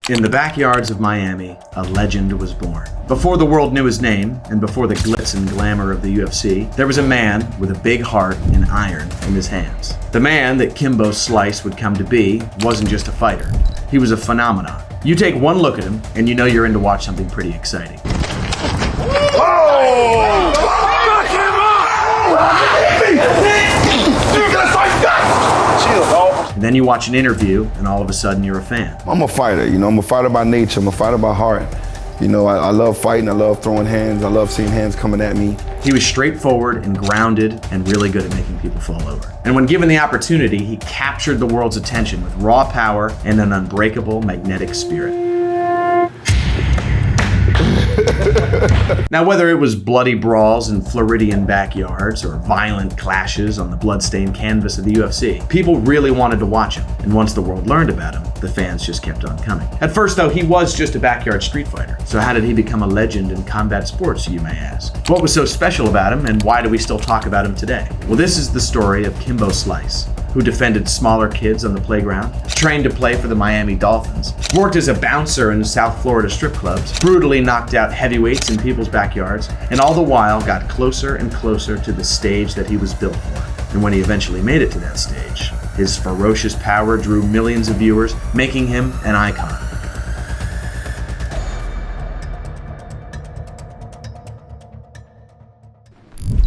In the backyards of Miami, a legend was born. Before the world knew his name, and before the glitz and glamour of the UFC, there was a man with a big heart and iron in his hands. The man that Kimbo Slice would come to be wasn't just a fighter. He was a phenomenon. You take one look at him, and you know you're in to watch something pretty exciting. And then you watch an interview, and all of a sudden you're a fan. I'm a fighter, I'm a fighter by nature, I'm a fighter by heart. I love fighting, I love throwing hands, I love seeing hands coming at me. He was straightforward and grounded and really good at making people fall over. And when given the opportunity, he captured the world's attention with raw power and an unbreakable magnetic spirit. Now, whether it was bloody brawls in Floridian backyards or violent clashes on the bloodstained canvas of the UFC, people really wanted to watch him. And once the world learned about him, the fans just kept on coming. At first, though, he was just a backyard street fighter. So how did he become a legend in combat sports, you may ask? What was so special about him, and why do we still talk about him today? Well, this is the story of Kimbo Slice, who defended smaller kids on the playground, trained to play for the Miami Dolphins, worked as a bouncer in South Florida strip clubs, brutally knocked out heavyweights in people's backyards, and all the while got closer and closer to the stage that he was built for. And when he eventually made it to that stage, his ferocious power drew millions of viewers, making him an icon.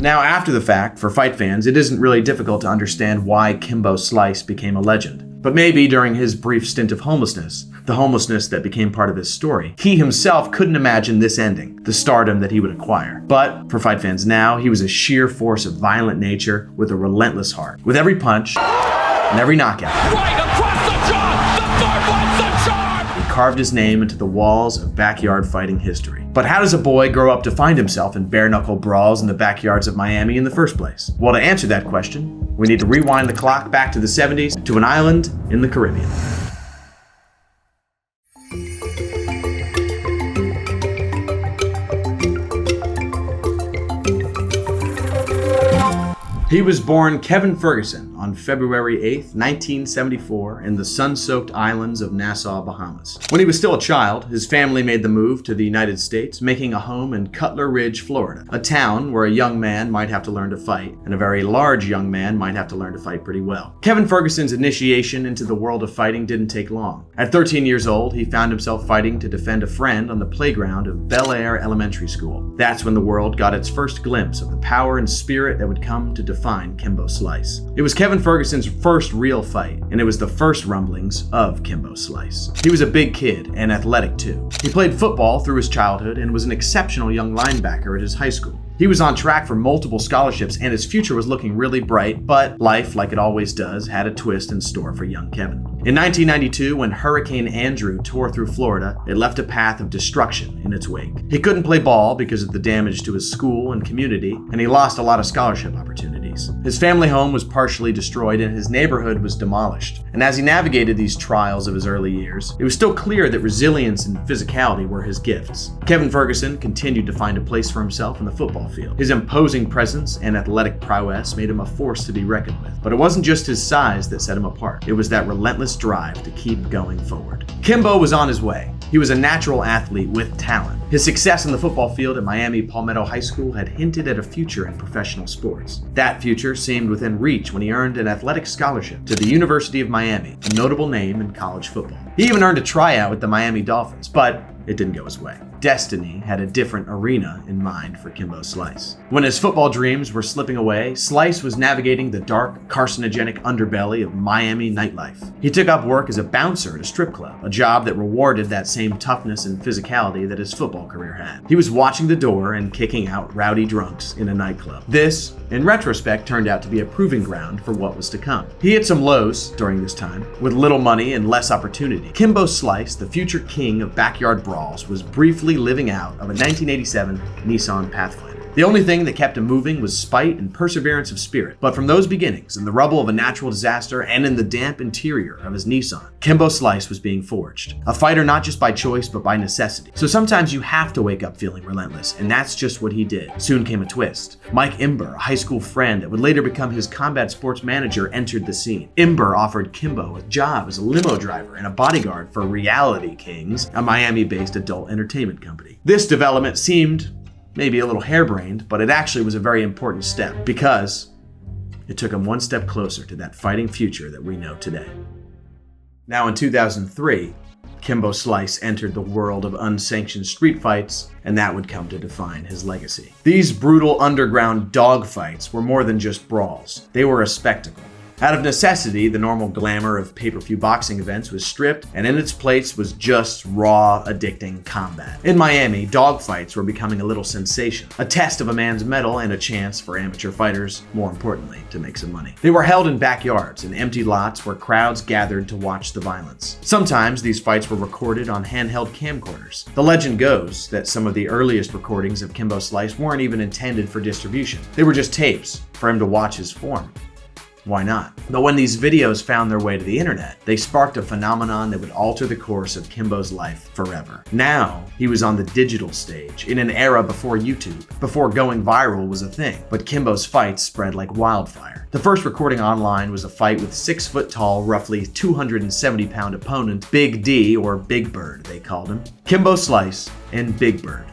Now, after the fact, for fight fans, it isn't really difficult to understand why Kimbo Slice became a legend. But maybe during his brief stint of homelessness, the homelessness that became part of his story, he himself couldn't imagine this ending, the stardom that he would acquire. But for fight fans now, he was a sheer force of violent nature with a relentless heart. With every punch and every knockout, right across the jaw, the third one's the charm! He carved his name into the walls of backyard fighting history. But how does a boy grow up to find himself in bare-knuckle brawls in the backyards of Miami in the first place? Well, to answer that question, we need to rewind the clock back to the 70s to an island in the Caribbean. He was born Kevin Ferguson on February 8th, 1974 in the sun-soaked islands of Nassau, Bahamas. When he was still a child, his family made the move to the United States, making a home in Cutler Ridge, Florida, a town where a young man might have to learn to fight, and a very large young man might have to learn to fight pretty well. Kevin Ferguson's initiation into the world of fighting didn't take long. At 13 years old, he found himself fighting to defend a friend on the playground of Bel Air Elementary School. That's when the world got its first glimpse of the power and spirit that would come to define Kimbo Slice. It was Kevin Ferguson's first real fight, and it was the first rumblings of Kimbo Slice. He was a big kid and athletic too. He played football through his childhood and was an exceptional young linebacker at his high school. He was on track for multiple scholarships and his future was looking really bright, but life, like it always does, had a twist in store for young Kevin. In 1992, when Hurricane Andrew tore through Florida, it left a path of destruction in its wake. He couldn't play ball because of the damage to his school and community, and he lost a lot of scholarship opportunities. His family home was partially destroyed and his neighborhood was demolished. And as he navigated these trials of his early years, it was still clear that resilience and physicality were his gifts. Kevin Ferguson continued to find a place for himself in the football field. His imposing presence and athletic prowess made him a force to be reckoned with. But it wasn't just his size that set him apart. It was that relentless drive to keep going forward. Kimbo was on his way. He was a natural athlete with talent. His success in the football field at Miami Palmetto High School had hinted at a future in professional sports. That future seemed within reach when he earned an athletic scholarship to the University of Miami, a notable name in college football. He even earned a tryout with the Miami Dolphins, but it didn't go his way. Destiny had a different arena in mind for Kimbo Slice. When his football dreams were slipping away, Slice was navigating the dark, carcinogenic underbelly of Miami nightlife. He took up work as a bouncer at a strip club, a job that rewarded that same toughness and physicality that his football career had. He was watching the door and kicking out rowdy drunks in a nightclub. This, in retrospect, turned out to be a proving ground for what was to come. He hit some lows during this time. With little money and less opportunity, Kimbo Slice, the future king of backyard brawls, was briefly living out of a 1987 Nissan Pathfinder. The only thing that kept him moving was spite and perseverance of spirit. But from those beginnings, in the rubble of a natural disaster and in the damp interior of his Nissan, Kimbo Slice was being forged. A fighter not just by choice, but by necessity. So sometimes you have to wake up feeling relentless, and that's just what he did. Soon came a twist. Mike Imber, a high school friend that would later become his combat sports manager, entered the scene. Imber offered Kimbo a job as a limo driver and a bodyguard for Reality Kings, a Miami-based adult entertainment company. This development seemed maybe a little harebrained, but it actually was a very important step because it took him one step closer to that fighting future that we know today. Now in 2003, Kimbo Slice entered the world of unsanctioned street fights, and that would come to define his legacy. These brutal underground dogfights were more than just brawls. They were a spectacle. Out of necessity, the normal glamour of pay-per-view boxing events was stripped, and in its place was just raw, addicting combat. In Miami, dogfights were becoming a little sensation, a test of a man's mettle and a chance for amateur fighters, more importantly, to make some money. They were held in backyards and empty lots where crowds gathered to watch the violence. Sometimes these fights were recorded on handheld camcorders. The legend goes that some of the earliest recordings of Kimbo Slice weren't even intended for distribution. They were just tapes for him to watch his form. Why not? But when these videos found their way to the internet, they sparked a phenomenon that would alter the course of Kimbo's life forever. Now, he was on the digital stage, in an era before YouTube, before going viral was a thing, but Kimbo's fights spread like wildfire. The first recording online was a fight with 6-foot-tall, roughly 270-pound opponent, Big D, or Big Bird, they called him. Kimbo Slice and Big Bird.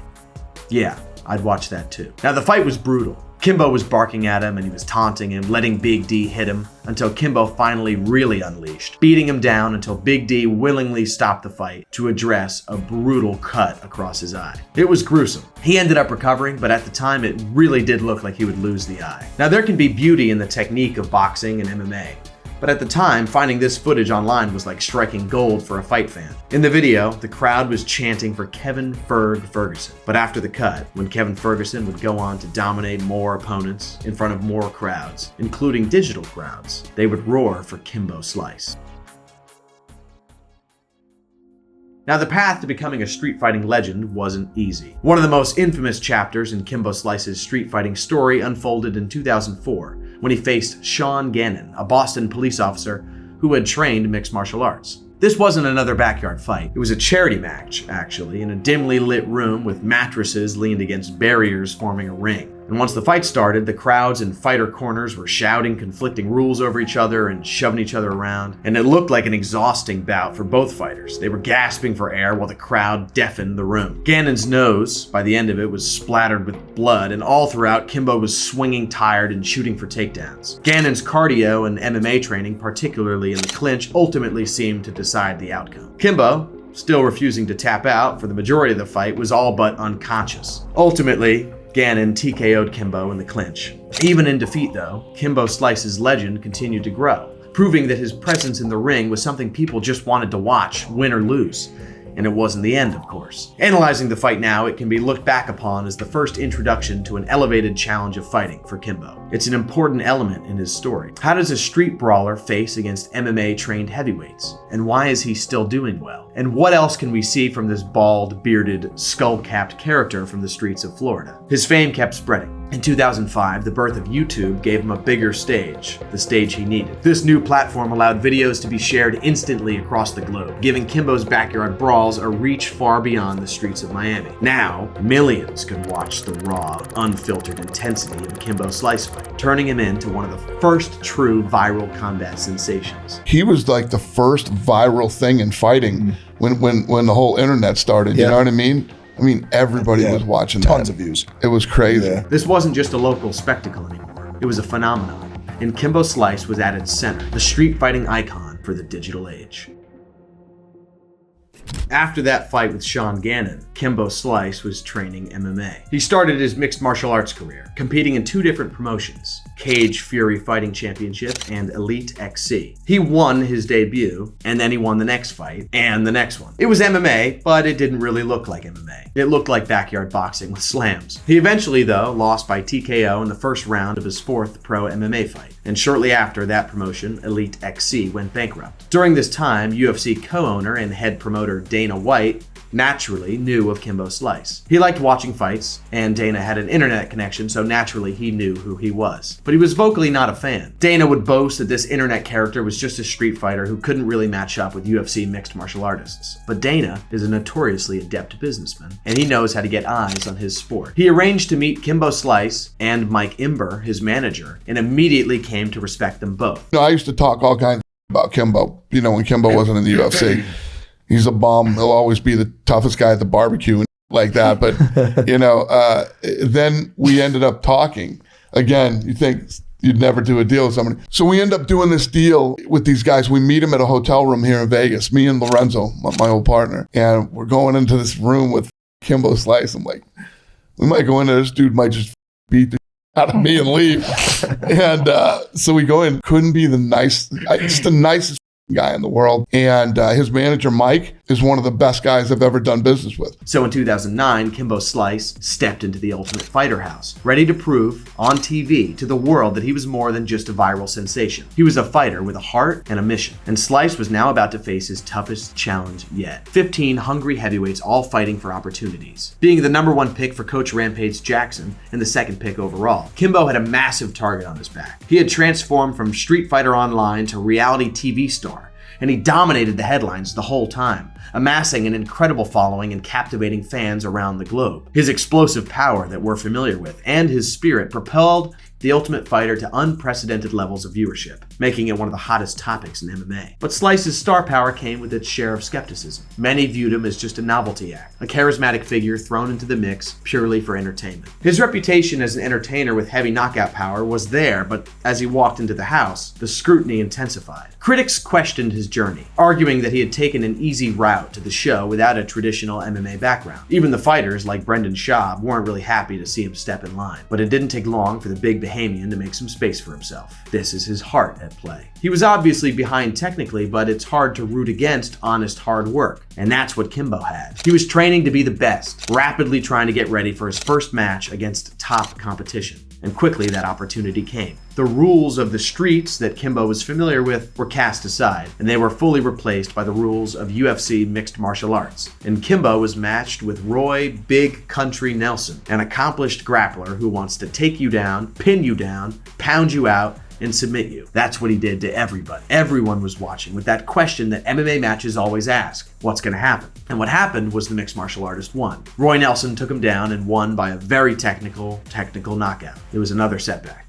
Yeah, I'd watch that too. Now, the fight was brutal. Kimbo was barking at him and he was taunting him, letting Big D hit him until Kimbo finally really unleashed, beating him down until Big D willingly stopped the fight to address a brutal cut across his eye. It was gruesome. He ended up recovering, but at the time it really did look like he would lose the eye. Now there can be beauty in the technique of boxing and MMA. But at the time, finding this footage online was like striking gold for a fight fan. In the video, the crowd was chanting for Kevin Ferguson. But after the cut, when Kevin Ferguson would go on to dominate more opponents in front of more crowds, including digital crowds, they would roar for Kimbo Slice. Now, the path to becoming a street fighting legend wasn't easy. One of the most infamous chapters in Kimbo Slice's street fighting story unfolded in 2004 when he faced Sean Ganon, a Boston police officer who had trained mixed martial arts. This wasn't another backyard fight. It was a charity match, actually, in a dimly lit room with mattresses leaned against barriers forming a ring. And once the fight started, the crowds in fighter corners were shouting conflicting rules over each other and shoving each other around, and it looked like an exhausting bout for both fighters. They were gasping for air while the crowd deafened the room. Ganon's nose, by the end of it, was splattered with blood, and all throughout, Kimbo was swinging tired and shooting for takedowns. Ganon's cardio and MMA training, particularly in the clinch, ultimately seemed to decide the outcome. Kimbo, still refusing to tap out for the majority of the fight, was all but unconscious. Ultimately, Ganon TKO'd Kimbo in the clinch. Even in defeat, though, Kimbo Slice's legend continued to grow, proving that his presence in the ring was something people just wanted to watch, win or lose. And it wasn't the end, of course. Analyzing the fight now, it can be looked back upon as the first introduction to an elevated challenge of fighting for Kimbo. It's an important element in his story. How does a street brawler face against MMA-trained heavyweights? And why is he still doing well? And what else can we see from this bald, bearded, skull-capped character from the streets of Florida? His fame kept spreading. In 2005, the birth of YouTube gave him a bigger stage, the stage he needed. This new platform allowed videos to be shared instantly across the globe, giving Kimbo's backyard brawls a reach far beyond the streets of Miami. Now, millions could watch the raw, unfiltered intensity of a Kimbo Slice fight, turning him into one of the first true viral combat sensations. He was like the first viral thing in fighting when the whole internet started, you know what I mean? I mean, everybody was watching tons that. of views. It was crazy. Yeah. This wasn't just a local spectacle anymore. It was a phenomenon. And Kimbo Slice was at its center, the street fighting icon for the digital age. After that fight with Sean Ganon, Kimbo Slice was training MMA. He started his mixed martial arts career, competing in two different promotions, Cage Fury Fighting Championship and Elite XC. He won his debut, and then he won the next fight, and the next one. It was MMA, but it didn't really look like MMA. It looked like backyard boxing with slams. He eventually, though, lost by TKO in the first round of his fourth pro MMA fight, and shortly after that promotion, Elite XC went bankrupt. During this time, UFC co-owner and head promoter Dana White naturally knew of Kimbo Slice. He liked watching fights, and Dana had an internet connection, so naturally he knew who he was. But he was vocally not a fan. Dana would boast that this internet character was just a street fighter who couldn't really match up with UFC mixed martial artists. But Dana is a notoriously adept businessman, and he knows how to get eyes on his sport. He arranged to meet Kimbo Slice and Mike Imber, his manager, and immediately came to respect them both. I used to talk all kinds about Kimbo, when Kimbo wasn't in the UFC. He's a bum. He'll always be the toughest guy at the barbecue and like that. But, then we ended up talking. Again, you think you'd never do a deal with somebody. So we end up doing this deal with these guys. We meet them at a hotel room here in Vegas, me and Lorenzo, my old partner. And we're going into this room with Kimbo Slice. I'm like, we might go in there. This dude might just beat the out of me and leave. And so we go in. Couldn't be just the nicest guy in the world. And his manager, Mike, is one of the best guys I've ever done business with. So in 2009, Kimbo Slice stepped into the Ultimate Fighter house, ready to prove on TV to the world that he was more than just a viral sensation. He was a fighter with a heart and a mission. And Slice was now about to face his toughest challenge yet. 15 hungry heavyweights all fighting for opportunities. Being the number 1 pick for Coach Rampage Jackson and the 2nd pick overall, Kimbo had a massive target on his back. He had transformed from Street Fighter Online to reality TV star, and he dominated the headlines the whole time, amassing an incredible following and captivating fans around the globe. His explosive power that we're familiar with and his spirit propelled the Ultimate Fighter to unprecedented levels of viewership, making it one of the hottest topics in MMA. But Slice's star power came with its share of skepticism. Many viewed him as just a novelty act, a charismatic figure thrown into the mix purely for entertainment. His reputation as an entertainer with heavy knockout power was there, but as he walked into the house, the scrutiny intensified. Critics questioned his journey, arguing that he had taken an easy route to the show without a traditional MMA background. Even the fighters, like Brendan Schaub, weren't really happy to see him step in line. But it didn't take long for the big Bahamian to make some space for himself. This is his heart at play. He was obviously behind technically, but it's hard to root against honest hard work. And that's what Kimbo had. He was training to be the best, rapidly trying to get ready for his first match against top competition. And quickly that opportunity came. The rules of the streets that Kimbo was familiar with were cast aside, and they were fully replaced by the rules of UFC mixed martial arts. And Kimbo was matched with Roy Big Country Nelson, an accomplished grappler who wants to take you down, pin you down, pound you out, and submit you. That's what he did to everybody. Everyone was watching with that question that MMA matches always ask, what's gonna happen? And what happened was the mixed martial artist won. Roy Nelson took him down and won by a very technical knockout. It was another setback.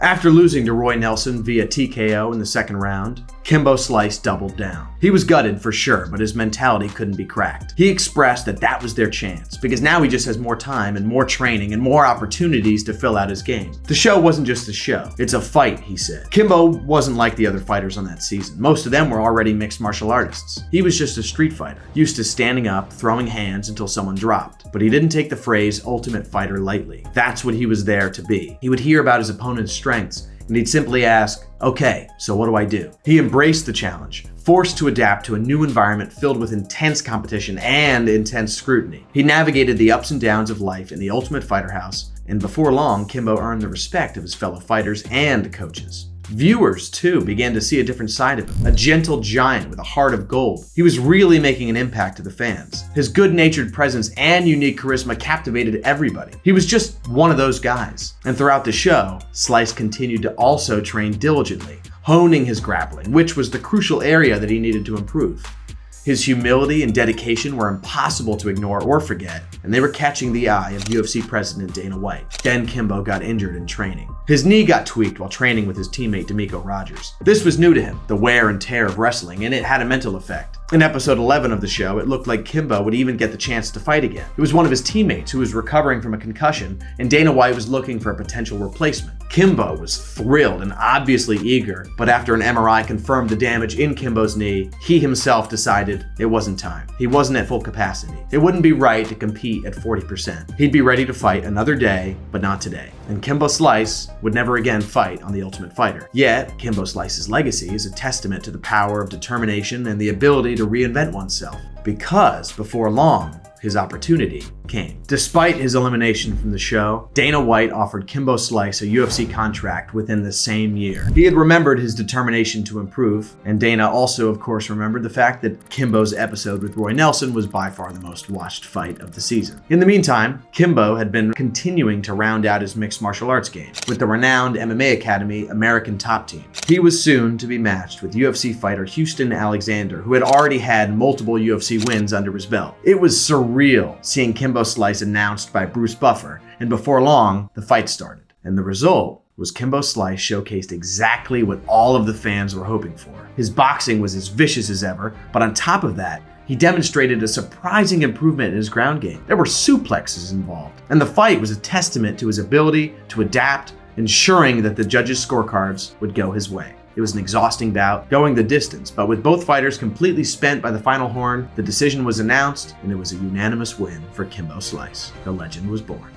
After losing to Roy Nelson via TKO in the 2nd round, Kimbo Slice doubled down. He was gutted for sure, but his mentality couldn't be cracked. He expressed that that was their chance, because now he just has more time and more training and more opportunities to fill out his game. The show wasn't just a show, it's a fight, he said. Kimbo wasn't like the other fighters on that season. Most of them were already mixed martial artists. He was just a street fighter, used to standing up, throwing hands until someone dropped. But he didn't take the phrase Ultimate Fighter lightly. That's what he was there to be. He would hear about his opponent's strengths, and he'd simply ask, okay, so what do I do? He embraced the challenge, forced to adapt to a new environment filled with intense competition and intense scrutiny. He navigated the ups and downs of life in the Ultimate Fighter house, and before long, Kimbo earned the respect of his fellow fighters and coaches. Viewers, too, began to see a different side of him, a gentle giant with a heart of gold. He was really making an impact to the fans. His good-natured presence and unique charisma captivated everybody. He was just one of those guys. And throughout the show, Slice continued to also train diligently, honing his grappling, which was the crucial area that he needed to improve. His humility and dedication were impossible to ignore or forget, and they were catching the eye of UFC President Dana White. Then Kimbo got injured in training. His knee got tweaked while training with his teammate D'Amico Rogers. This was new to him, the wear and tear of wrestling, and it had a mental effect. In episode 11 of the show, it looked like Kimbo would even get the chance to fight again. It was one of his teammates who was recovering from a concussion, and Dana White was looking for a potential replacement. Kimbo was thrilled and obviously eager, but after an MRI confirmed the damage in Kimbo's knee, he himself decided it wasn't time. He wasn't at full capacity. It wouldn't be right to compete at 40%. He'd be ready to fight another day, but not today. And Kimbo Slice would never again fight on The Ultimate Fighter. Yet, Kimbo Slice's legacy is a testament to the power of determination and the ability to reinvent oneself. Because, before long, his opportunity came. Despite his elimination from the show, Dana White offered Kimbo Slice a UFC contract within the same year. He had remembered his determination to improve, and Dana also, of course, remembered the fact that Kimbo's episode with Roy Nelson was by far the most watched fight of the season. In the meantime, Kimbo had been continuing to round out his mixed martial arts game with the renowned MMA Academy American Top Team. He was soon to be matched with UFC fighter Houston Alexander, who had already had multiple UFC wins under his belt. It was surreal seeing Kimbo Slice announced by Bruce Buffer, and before long, the fight started. And the result was Kimbo Slice showcased exactly what all of the fans were hoping for. His boxing was as vicious as ever, but on top of that, he demonstrated a surprising improvement in his ground game. There were suplexes involved, and the fight was a testament to his ability to adapt, ensuring that the judges' scorecards would go his way. It was an exhausting bout, going the distance, but with both fighters completely spent by the final horn, the decision was announced, and it was a unanimous win for Kimbo Slice. The legend was born.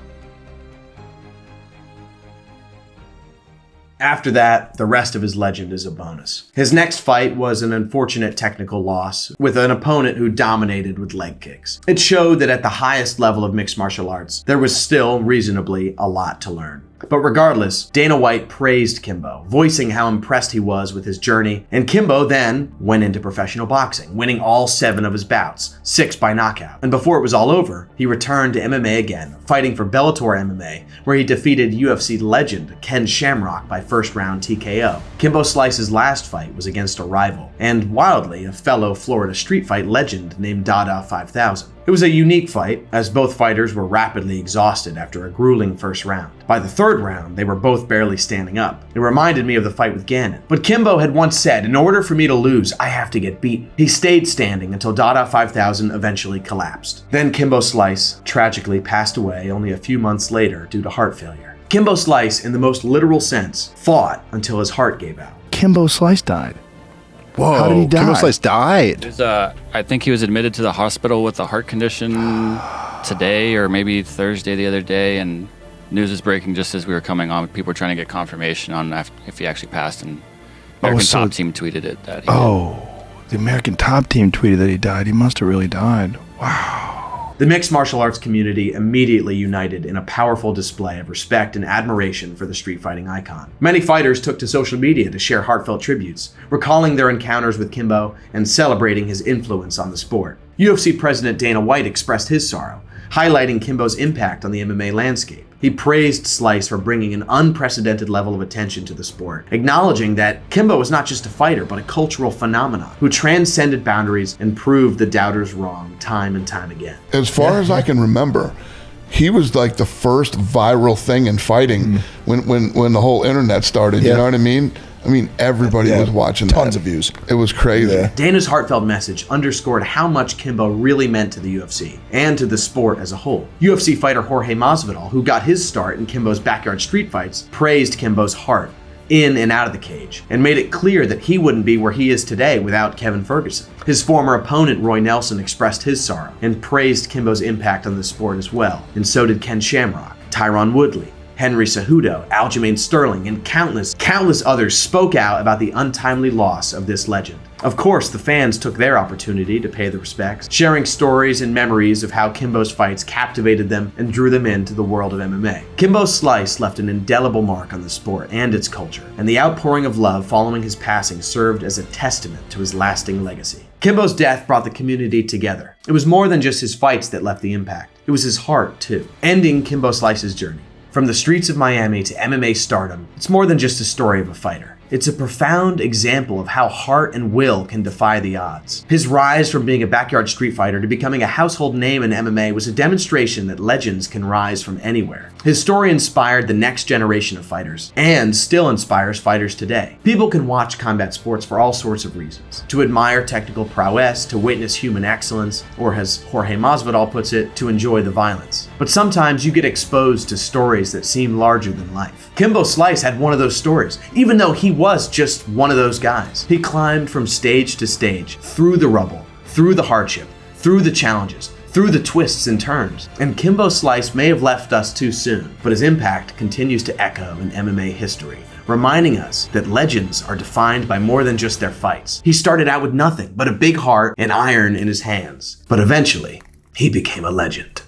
After that, the rest of his legend is a bonus. His next fight was an unfortunate technical loss with an opponent who dominated with leg kicks. It showed that at the highest level of mixed martial arts, there was still reasonably a lot to learn. But regardless, Dana White praised Kimbo, voicing how impressed he was with his journey, and Kimbo then went into professional boxing, winning all 7 of his bouts, 6 by knockout. And before it was all over, he returned to MMA again, fighting for Bellator MMA, where he defeated UFC legend Ken Shamrock by first-round TKO. Kimbo Slice's last fight was against a rival, and wildly, a fellow Florida street fight legend named Dada 5000. It was a unique fight, as both fighters were rapidly exhausted after a grueling first round. By the third round, they were both barely standing up. It reminded me of the fight with Ganon. But Kimbo had once said, in order for me to lose, I have to get beaten. He stayed standing until Dada 5000 eventually collapsed. Then Kimbo Slice tragically passed away only a few months later due to heart failure. Kimbo Slice, in the most literal sense, fought until his heart gave out. Kimbo Slice died. Whoa, how did he die? Kimbo Slice died. I think he was admitted to the hospital with a heart condition today or maybe Thursday the other day, and news is breaking just as we were coming on. People were trying to get confirmation on if he actually passed, and American Top Team tweeted it that he did. The American Top Team tweeted that he died. He must have really died. Wow. The mixed martial arts community immediately united in a powerful display of respect and admiration for the street fighting icon. Many fighters took to social media to share heartfelt tributes, recalling their encounters with Kimbo and celebrating his influence on the sport. UFC President Dana White expressed his sorrow, highlighting Kimbo's impact on the MMA landscape. He praised Slice for bringing an unprecedented level of attention to the sport, acknowledging that Kimbo was not just a fighter, but a cultural phenomenon who transcended boundaries and proved the doubters wrong time and time again. As far as I can remember, he was like the first viral thing in fighting when the whole internet started. You know what I mean? I mean, everybody was watching that. Tons of views. It was crazy. Yeah. Dana's heartfelt message underscored how much Kimbo really meant to the UFC and to the sport as a whole. UFC fighter Jorge Masvidal, who got his start in Kimbo's backyard street fights, praised Kimbo's heart in and out of the cage and made it clear that he wouldn't be where he is today without Kevin Ferguson. His former opponent Roy Nelson expressed his sorrow and praised Kimbo's impact on the sport as well, and so did Ken Shamrock, Tyron Woodley, Henry Cejudo, Aljamain Sterling, and countless others spoke out about the untimely loss of this legend. Of course, the fans took their opportunity to pay the respects, sharing stories and memories of how Kimbo's fights captivated them and drew them into the world of MMA. Kimbo Slice left an indelible mark on the sport and its culture, and the outpouring of love following his passing served as a testament to his lasting legacy. Kimbo's death brought the community together. It was more than just his fights that left the impact. It was his heart, too. Ending Kimbo Slice's journey from the streets of Miami to MMA stardom, it's more than just a story of a fighter. It's a profound example of how heart and will can defy the odds. His rise from being a backyard street fighter to becoming a household name in MMA was a demonstration that legends can rise from anywhere. His story inspired the next generation of fighters, and still inspires fighters today. People can watch combat sports for all sorts of reasons. To admire technical prowess, to witness human excellence, or as Jorge Masvidal puts it, to enjoy the violence. But sometimes you get exposed to stories that seem larger than life. Kimbo Slice had one of those stories, even though he was just one of those guys. He climbed from stage to stage, through the rubble, through the hardship, through the challenges, through the twists and turns. And Kimbo Slice may have left us too soon, but his impact continues to echo in MMA history, reminding us that legends are defined by more than just their fights. He started out with nothing but a big heart and iron in his hands, but eventually he became a legend.